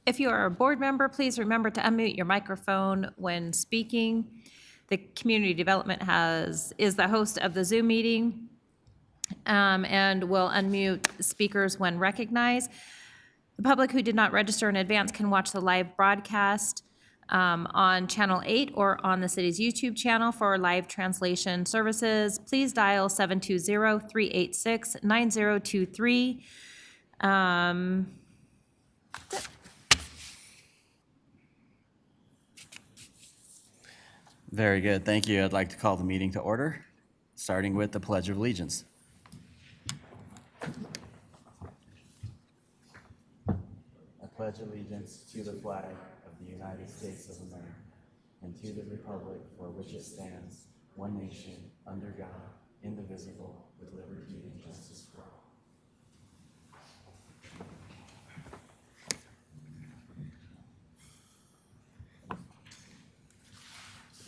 If you are a board member, please remember to unmute your microphone when speaking. The Community Development is the host of the Zoom meeting and will unmute speakers when recognized. The public who did not register in advance can watch the live broadcast on Channel 8 or on the city's YouTube channel for live translation services. Please dial 720-386-9023. Very good. Thank you. I'd like to call the meeting to order, starting with the Pledge of Allegiance. I pledge allegiance to the flag of the United States of America and to the republic for which it stands, one nation, under God, indivisible, with liberty and justice for all.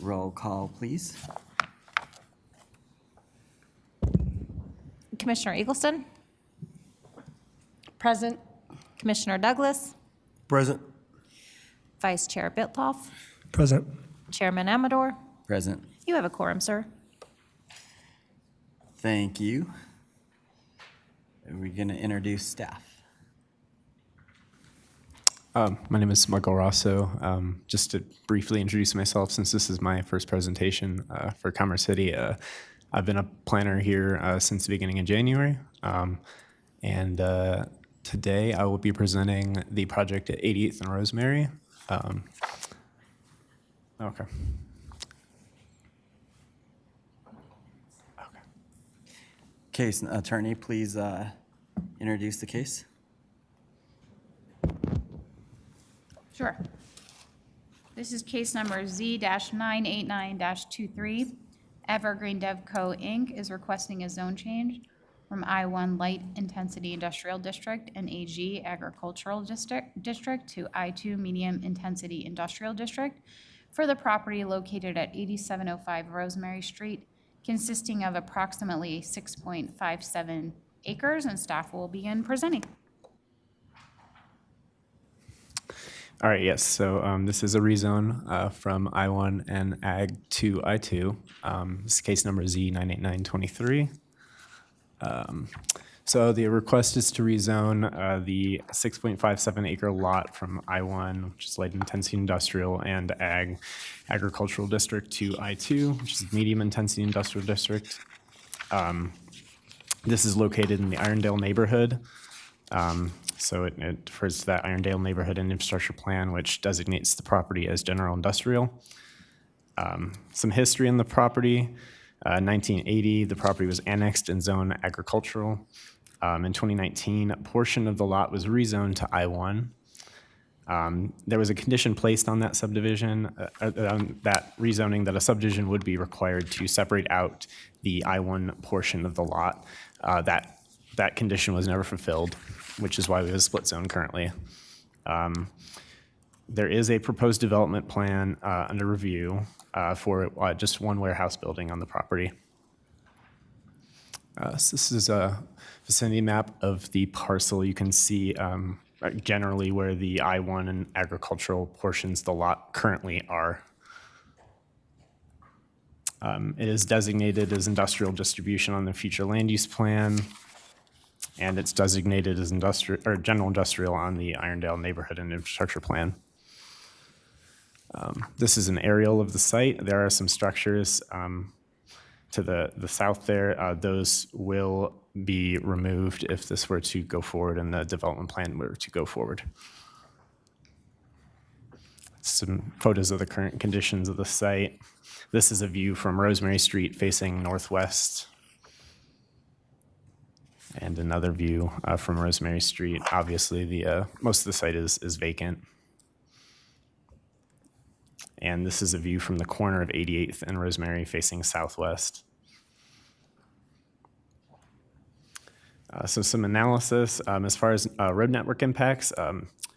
Roll call, please. Commissioner Eggleston, Present. Commissioner Douglas, Present. Vice Chair Bitloff, Present. Chairman Amador. Present. You have a quorum, sir. Thank you. Are we going to introduce staff? My name is Michael Rosso. Just to briefly introduce myself, since this is my first presentation for Commerce City, I've been a planner here since the beginning of January. And today I will be presenting the project at 88th and Rosemary. Okay. Case attorney, please introduce the case. Sure. This is case number Z-989-23. Evergreen Dev Co. Inc. is requesting a zone change from I-1 Light Intensity Industrial District and AG Agricultural District to I-2 Medium Intensity Industrial District for the property located at 8705 Rosemary Street, consisting of approximately 6.57 acres, and staff will begin presenting. All right, yes, so this is a rezone from I-1 and Ag to I-2. This is case number Z-989-23. So the request is to rezone the 6.57 acre lot from I-1, which is light intensity industrial, and agricultural district, to I-2, which is medium intensity industrial district. This is located in the Irondale neighborhood. So it refers to that Irondale neighborhood and infrastructure plan, which designates the property as general industrial. Some history on the property. 1980, the property was annexed and zoned agricultural. In 2019, a portion of the lot was rezoned to I-1. There was a condition placed on that subdivision, that rezoning, that a subdivision would be required to separate out the I-1 portion of the lot. That condition was never fulfilled, which is why we have a split zone currently. There is a proposed development plan under review for just one warehouse building on the property. So this is a vicinity map of the parcel. You can see generally where the I-1 and agricultural portions of the lot currently are. It is designated as industrial distribution on the future land use plan, and it's designated as industrial or general industrial on the Irondale neighborhood and infrastructure plan. This is an aerial of the site. There are some structures to the south there. Those will be removed if this were to go forward and the development plan were to go forward. Some photos of the current conditions of the site. This is a view from Rosemary Street facing northwest. And another view from Rosemary Street. Obviously, the most of the site is vacant. And this is a view from the corner of 88th and Rosemary facing southwest. So some analysis as far as road network impacts.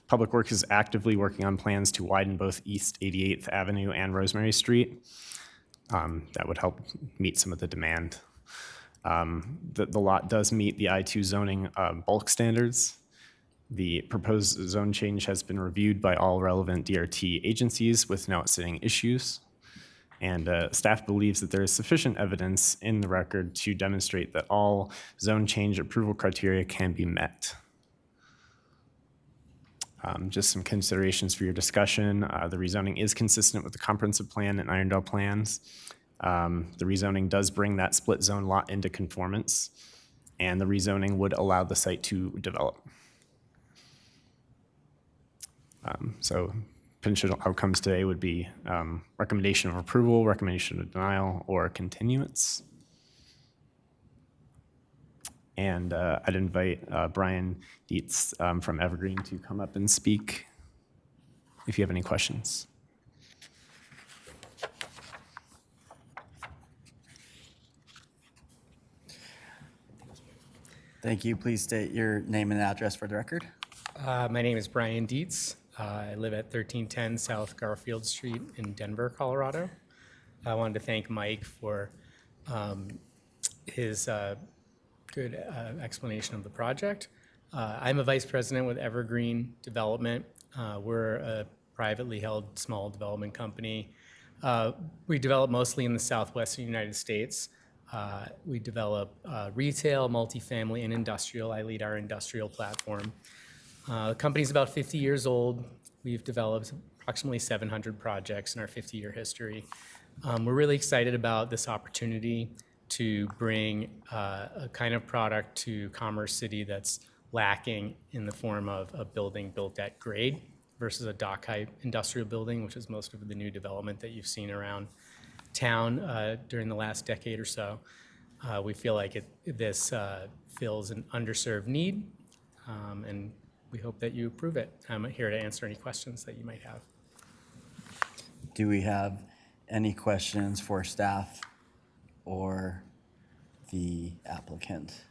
Public Works is actively working on plans to widen both East 88th Avenue and Rosemary Street. That would help meet some of the demand. The lot does meet the I-2 zoning bulk standards. The proposed zone change has been reviewed by all relevant DRT agencies with no outstanding issues. And staff believes that there is sufficient evidence in the record to demonstrate that all zone change approval criteria can be met. Just some considerations for your discussion. The rezoning is consistent with the comprehensive plan and Irondale plans. The rezoning does bring that split zone lot into conformance, and the rezoning would allow the site to develop. So potential outcomes today would be recommendation of approval, recommendation of denial, or continuance. And I'd invite Brian Dietz from Evergreen to come up and speak if you have any questions. Thank you. Please state your name and address for the record. My name is Brian Dietz. I live at 1310 South Garfield Street in Denver, Colorado. I wanted to thank Mike for his good explanation of the project. I'm a vice president with Evergreen Development. We're a privately held small development company. We develop mostly in the southwestern United States. We develop retail, multifamily, and industrial. I lead our industrial platform. The company's about 50 years old. We've developed approximately 700 projects in our 50-year history. We're really excited about this opportunity to bring a kind of product to Commerce City that's lacking in the form of a building built at grade versus a dock-height industrial building, which is most of the new development that you've seen around town during the last decade or so. We feel like this fills an underserved need, and we hope that you approve it. I'm here to answer any questions that you might have. Do we have any questions for staff or the applicant?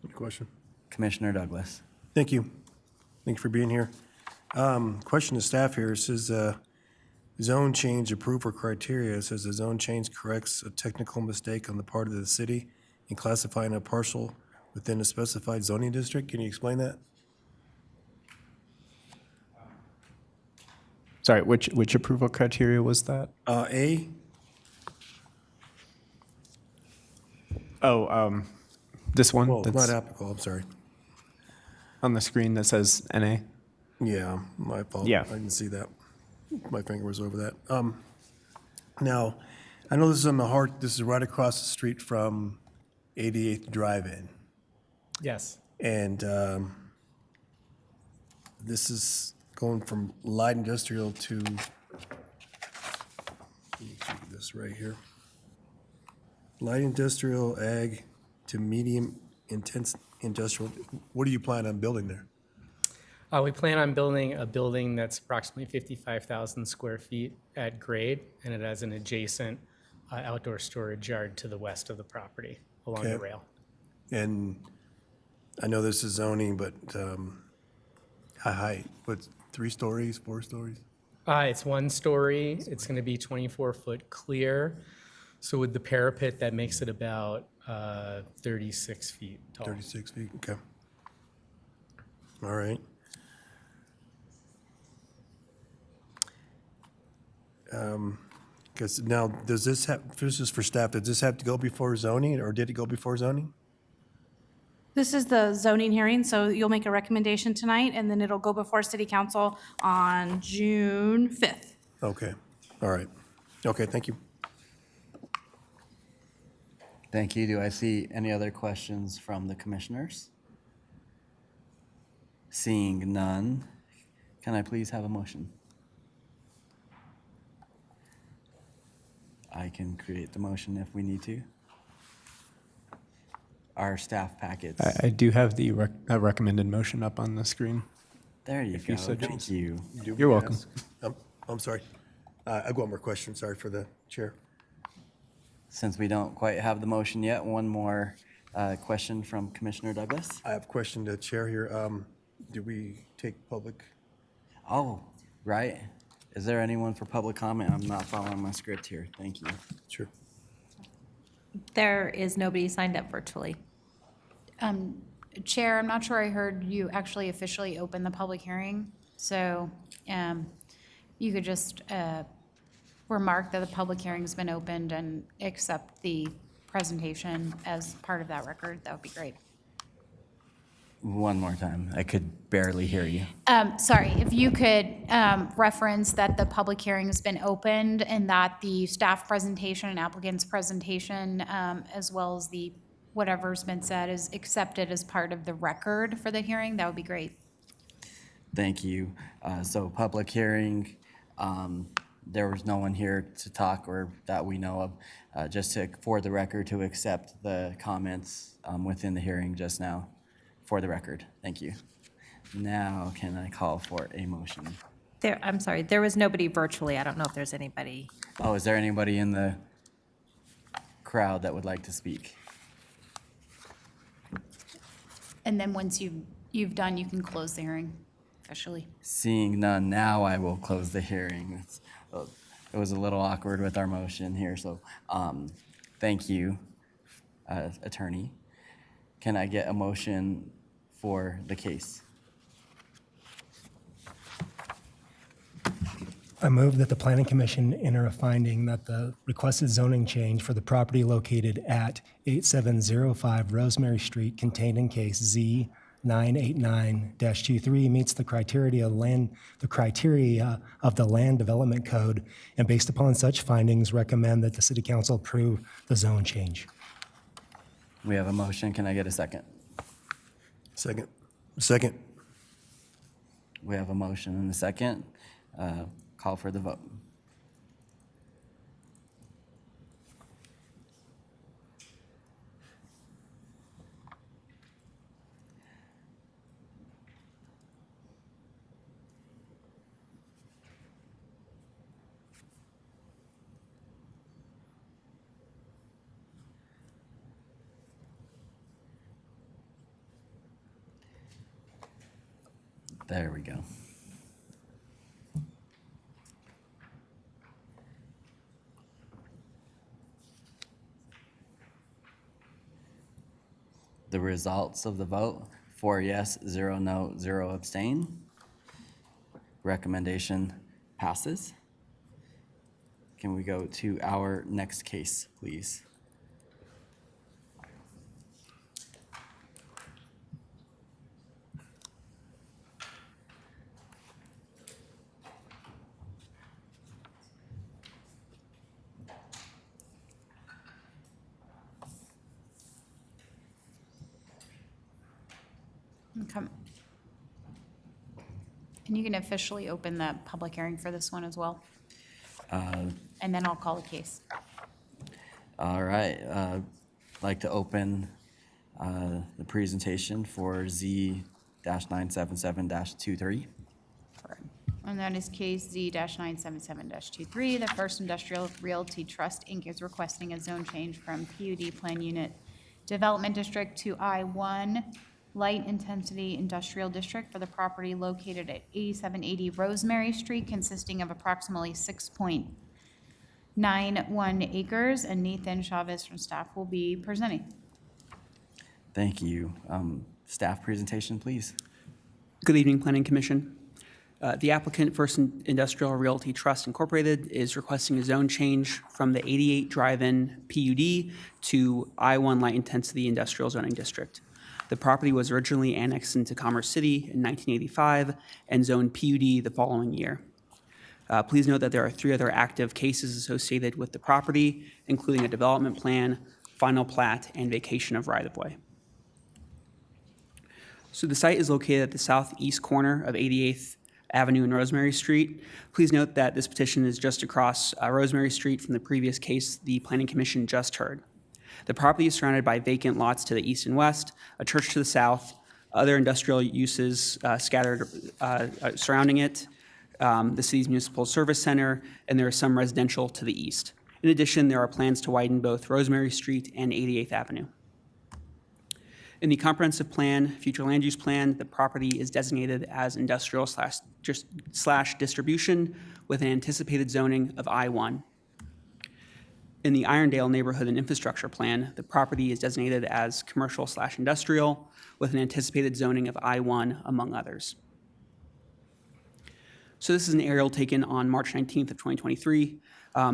Good question. Commissioner Douglas. Thank you. Thanks for being here. Question to staff here. It says zone change approval criteria. It says the zone change corrects a technical mistake on the part of the city in classifying a parcel within a specified zoning district. Can you explain that? Sorry, which approval criteria was that? A, Oh, this one well, it's that's not applicable, I'm sorry. on the screen that says NA? Yeah, my fault. Yeah. I didn't see that. My finger was over that. Now, I know this is on the heart, this is right across the street from 88th Drive-in. Yes. And this is going from light industrial to, let me see this right here. Light industrial, ag, to medium intense industrial. What do you plan on building there? We plan on building a building that's approximately 55,000 square feet at grade, and it has an adjacent outdoor storage yard to the west of the property along the Okay. rail. And I know this is zoning, but high height, what, 3 stories, 4 stories? It's 1 story. It's going to be 24-foot clear. So with the parapet, that makes it about 36 feet tall. 36 feet, okay. All right. Because now, does this have, this is for staff, does this have to go before zoning, or did it go before zoning? This is the zoning hearing, so you'll make a recommendation tonight, and then it'll go before city council on June 5th. Okay, all right. Okay, thank you. Thank you. Do I see any other questions from the commissioners? Seeing none, can I please have a motion? I can create the motion if we need to. Our staff packets. I do have the recommended motion up on the screen. There you go. you so Thank choose. you. You're welcome. I'm sorry. I've got more questions, sorry for the chair. Since we don't quite have the motion yet, one more question from Commissioner Douglas. I have a question to chair here. Do we take public? Oh, right. Is there anyone for public comment? I'm not following my script here. Thank you. Sure. There is nobody signed up virtually. Chair, I'm not sure I heard you actually officially open the public hearing, so you could just remark that the public hearing's been opened and accept the presentation as part of that record. That would be great. One more time. I could barely hear you. Sorry, if you could reference that the public hearing has been opened and that the staff presentation and applicant's presentation, as well as the whatever's been said, is accepted as part of the record for the hearing, that would be great. Thank you. So public hearing, there was no one here to talk or that we know of. Just for the record, to accept the comments within the hearing just now, for the record. Thank you. Now, can I call for a motion? I'm sorry, there was nobody virtually. I don't know if there's anybody. Oh, is there anybody in the crowd that would like to speak? And then once you've done, you can close the hearing officially. Seeing none, now I will close the hearing. It was a little awkward with our motion here, so thank you, attorney. Can I get a motion for the case? I move that the Planning Commission enter a finding that the requested zoning change for the property located at 8705 Rosemary Street contained in case Z 989-23 meets the criteria of the Land Development Code, and based upon such findings, recommend that the City Council approve the zone change. We have a motion. Can I get a second? Second. We have a motion and a second. Call for the vote. There we go. The results of the vote: 4 yes, 0 no, 0 abstain. Recommendation passes. Can we go to our next case, please? Okay. And you can officially open the public hearing for this one as well. And then I'll call the case. All right, I'd like to open the presentation for Z-977-23. And that is case Z-977-23. The First Industrial Realty Trust, Inc. is requesting a zone change from PUD Plan Unit Development District to I-1 Light Intensity Industrial District for the property located at 8780 Rosemary Street, consisting of approximately 6.91 acres. And Nathan Chavez from staff will be presenting. Thank you. Staff presentation, please. Good evening, Planning Commission. The applicant, First Industrial Realty Trust Incorporated, is requesting a zone change from the 88 Drive-in PUD to I-1 Light Intensity Industrial Zoning District. The property was originally annexed into Commerce City in 1985 and zoned PUD the following year. Please note that there are 3 other active cases associated with the property, including a development plan, final plat, and vacation of right-of-way. So the site is located at the southeast corner of 88th Avenue and Rosemary Street. Please note that this petition is just across Rosemary Street from the previous case the Planning Commission just heard. The property is surrounded by vacant lots to the east and west, a church to the south, other industrial uses scattered surrounding it, the city's municipal service center, and there is some residential to the east. In addition, there are plans to widen both Rosemary Street and 88th Avenue. In the comprehensive plan, future land use plan, the property is designated as industrial slash distribution with an anticipated zoning of I-1. In the Irondale Neighborhood and Infrastructure Plan, the property is designated as commercial/industrial with an anticipated zoning of I-1, among others. So this is an aerial taken on March 19th of 2023.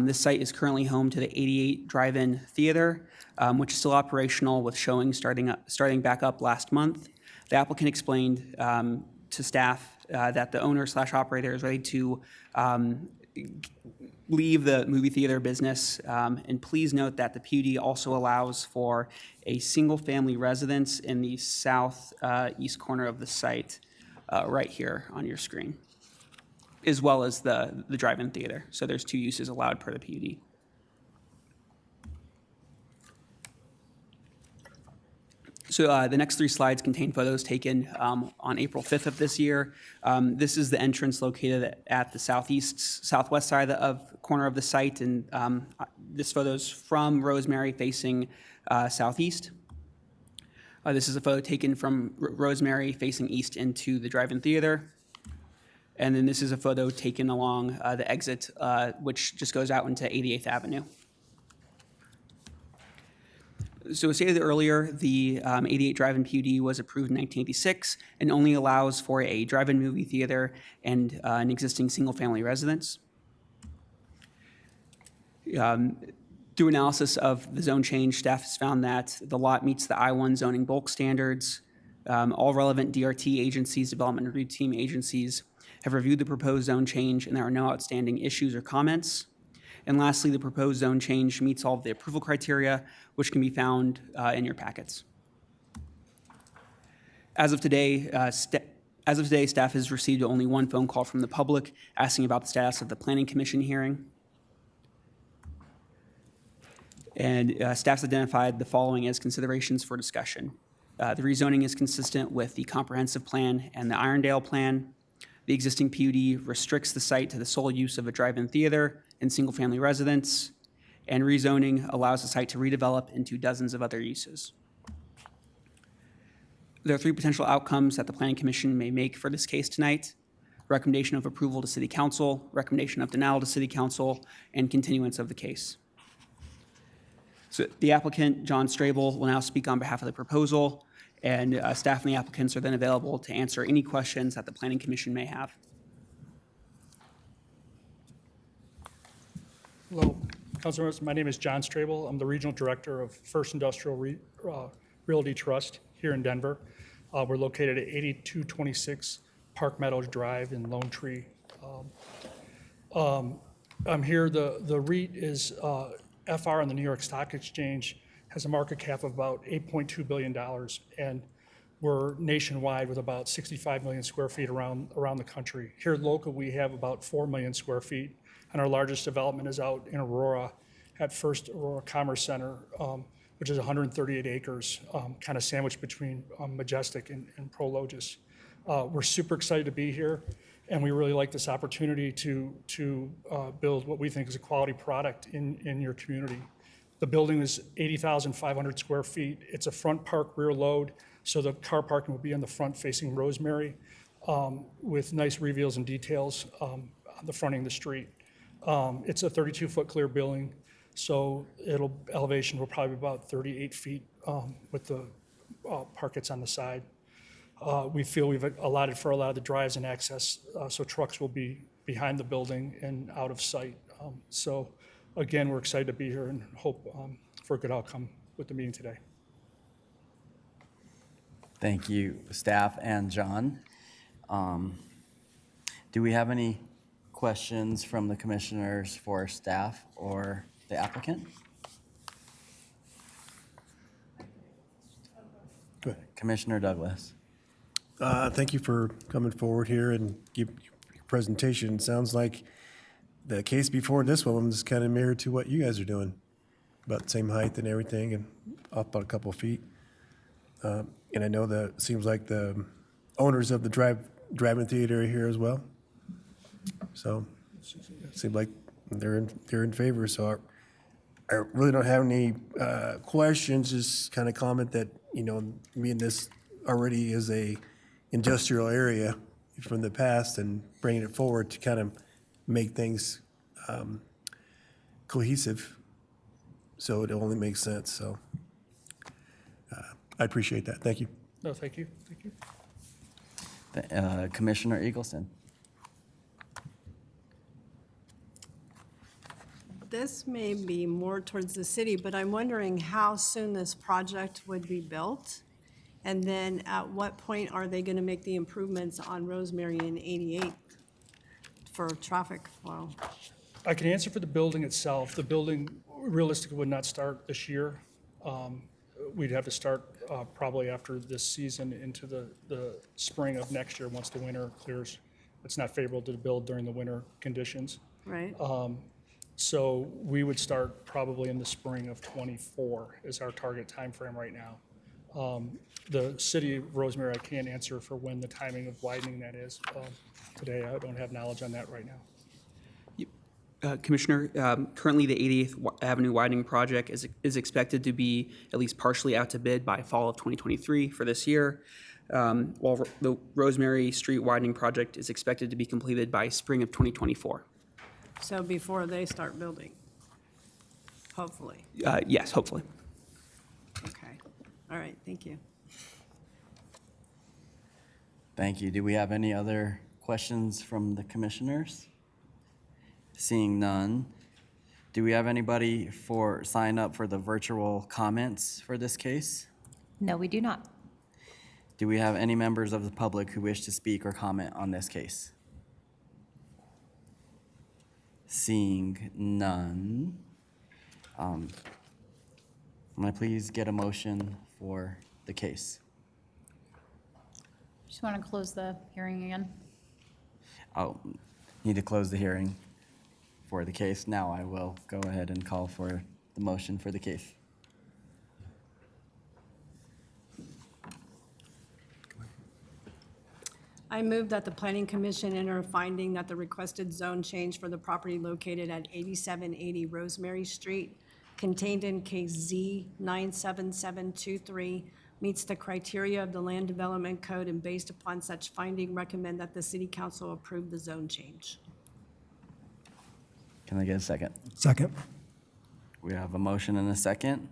This site is currently home to the 88 Drive-in Theater, which is still operational with showing starting back up last month. The applicant explained to staff that the owner/operator is ready to leave the movie theater business. And please note that the PUD also allows for a single-family residence in the southeast corner of the site, right here on your screen, as well as the drive-in theater. So there's 2 uses allowed per the PUD. So the next 3 slides contain photos taken on April 5th of this year. This is the entrance located at the southwest side of corner of the site, and this photo is from Rosemary facing southeast. This is a photo taken from Rosemary facing east into the drive-in theater. And then this is a photo taken along the exit, which just goes out into 88th Avenue. So as stated earlier, the 88 Drive-in PUD was approved in 1986 and only allows for a drive-in movie theater and an existing single-family residence. Through analysis of the zone change, staff has found that the lot meets the I-1 zoning bulk standards. All relevant DRT agencies, development review team agencies, have reviewed the proposed zone change, and there are no outstanding issues or comments. And lastly, the proposed zone change meets all of the approval criteria, which can be found in your packets. As of today, staff has received only 1 phone call from the public asking about the status of the Planning Commission hearing. And staff's identified the following as considerations for discussion. The rezoning is consistent with the comprehensive plan and the Irondale plan. The existing PUD restricts the site to the sole use of a drive-in theater and single-family residence, and rezoning allows the site to redevelop into dozens of other uses. There are 3 potential outcomes that the Planning Commission may make for this case tonight: recommendation of approval to City Council, recommendation of denial to City Council, and continuance of the case. So the applicant, John Strable, will now speak on behalf of the proposal, and staff and the applicants are then available to answer any questions that the Planning Commission may have. Hello, Council members. My name is John Strable. I'm the Regional Director of First Industrial Realty Trust here in Denver. We're located at 8226 Park Meadows Drive in Lone Tree. I'm here, the REIT is FR on the New York Stock Exchange, has a market cap of about $8.2 billion, and we're nationwide with about 65 million square feet around the country. Here local, we have about 4 million square feet, and our largest development is out in Aurora at First Aurora Commerce Center, which is 138 acres, kind of sandwiched between Majestic and Prologis. We're super excited to be here, and we really like this opportunity to build what we think is a quality product in your community. The building is 80,500 square feet. It's a front park rear load, so the car parking will be in the front facing Rosemary, with nice reveals and details on the fronting the street. It's a 32-foot clear building, so elevation will probably be about 38 feet with the parkets on the side. We feel we've allotted for a lot of the drives and access, so trucks will be behind the building and out of sight. So again, we're excited to be here and hope for a good outcome with the meeting today. Thank you, staff and John. Do we have any questions from the commissioners for staff or the applicant? Go ahead. Commissioner Douglas. Thank you for coming forward here and give your presentation. Sounds like the case before this one is kind of mirrored to what you guys are doing, about the same height and everything, and off about a couple of feet. And I know that it seems like the owners of the drive-in theater are here as well. So it seems like they're in favor. So I really don't have any questions. Just kind of comment that, you know, me and this already is a industrial area from the past, and bringing it forward to kind of make things cohesive So it only makes sense, so I appreciate that. Thank you. No, thank you, thank you. Commissioner Eagleson. This may be more towards the city, but I'm wondering how soon this project would be built? And then at what point are they gonna make the improvements on Rosemary and 88th for traffic flow? I can answer for the building itself. The building realistically would not start this year. We'd have to start probably after this season into the spring of next year, once the winter clears. It's not favorable to build during the winter conditions. Right? So we would start probably in the spring of '24 is our target timeframe right now. The city of Rosemary, I can't answer for when the timing of widening that is. Today, I don't have knowledge on that right now. Commissioner, currently the 88th Avenue widening project is expected to be at least partially out to bid by fall of 2023 for this year, while the Rosemary Street widening project is expected to be completed by spring of 2024. So before they start building, hopefully. Yes, hopefully. Okay. All right, thank you. Thank you. Do we have any other questions from the commissioners? Seeing none, do we have anybody sign up for the virtual comments for this case? No, we do not. Do we have any members of the public who wish to speak or comment on this case? Seeing none, I'm going to please get a motion for the case. Just want to close the hearing again. Oh, need to close the hearing for the case. Now I will go ahead and call for the motion for the case. I move that the Planning Commission enter a finding that the requested zone change for the property located at 8780 Rosemary Street, contained in case Z 97723, meets the criteria of the Land Development Code, and based upon such finding, recommend that the City Council approve the zone change. Can I get a second? Second. We have a motion and a second.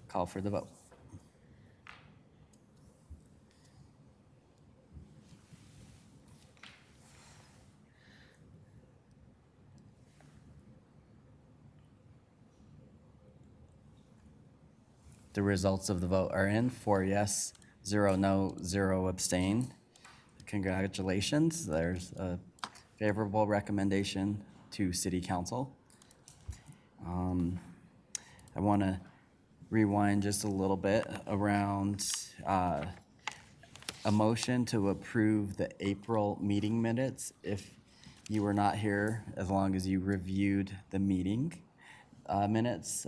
Call for the vote. The results of the vote are in: 4 yes, 0 no, 0 abstain. Congratulations. There's a favorable recommendation to City Council. I want to rewind just a little bit around a motion to approve the April meeting minutes. If you were not here, as long as you reviewed the meeting minutes,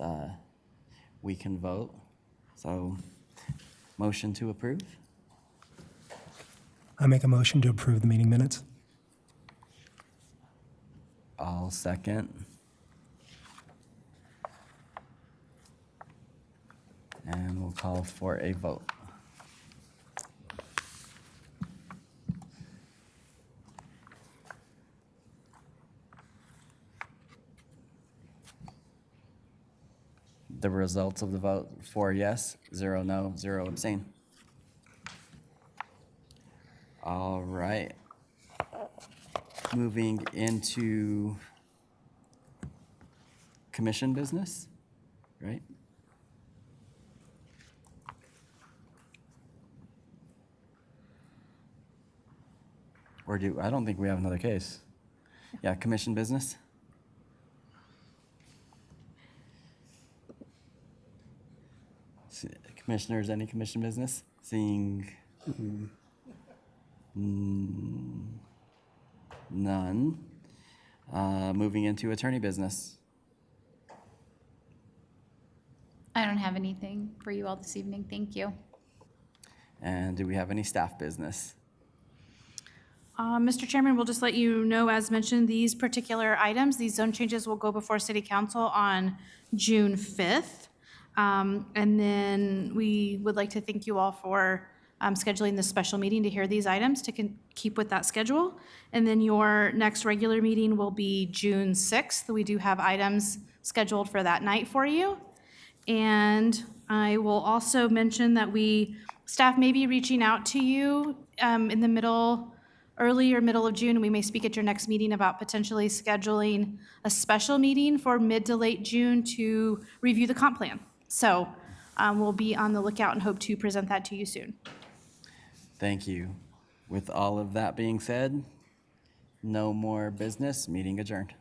we can vote. So, motion to approve? I make a motion to approve the meeting minutes. I'll second. And we'll call for a vote. The results of the vote: 4 yes, 0 no, 0 abstain. All right. Moving into commission business, right? Or I don't think we have another case. Yeah, commission business? Commissioners, any commission business? Seeing none. Moving into attorney business. I don't have anything for you all this evening. Thank you. And do we have any staff business? Mr. Chairman, we'll just let you know, as mentioned, these particular items, these zone changes will go before City Council on June 5th. And then we would like to thank you all for scheduling this special meeting to hear these items, to keep with that schedule. And then your next regular meeting will be June 6th. We do have items scheduled for that night for you. And I will also mention that staff may be reaching out to you in the early or middle of June, and we may speak at your next meeting about potentially scheduling a special meeting for mid to late June to review the comp plan. So we'll be on the lookout and hope to present that to you soon. Thank you. With all of that being said, no more business, meeting adjourned.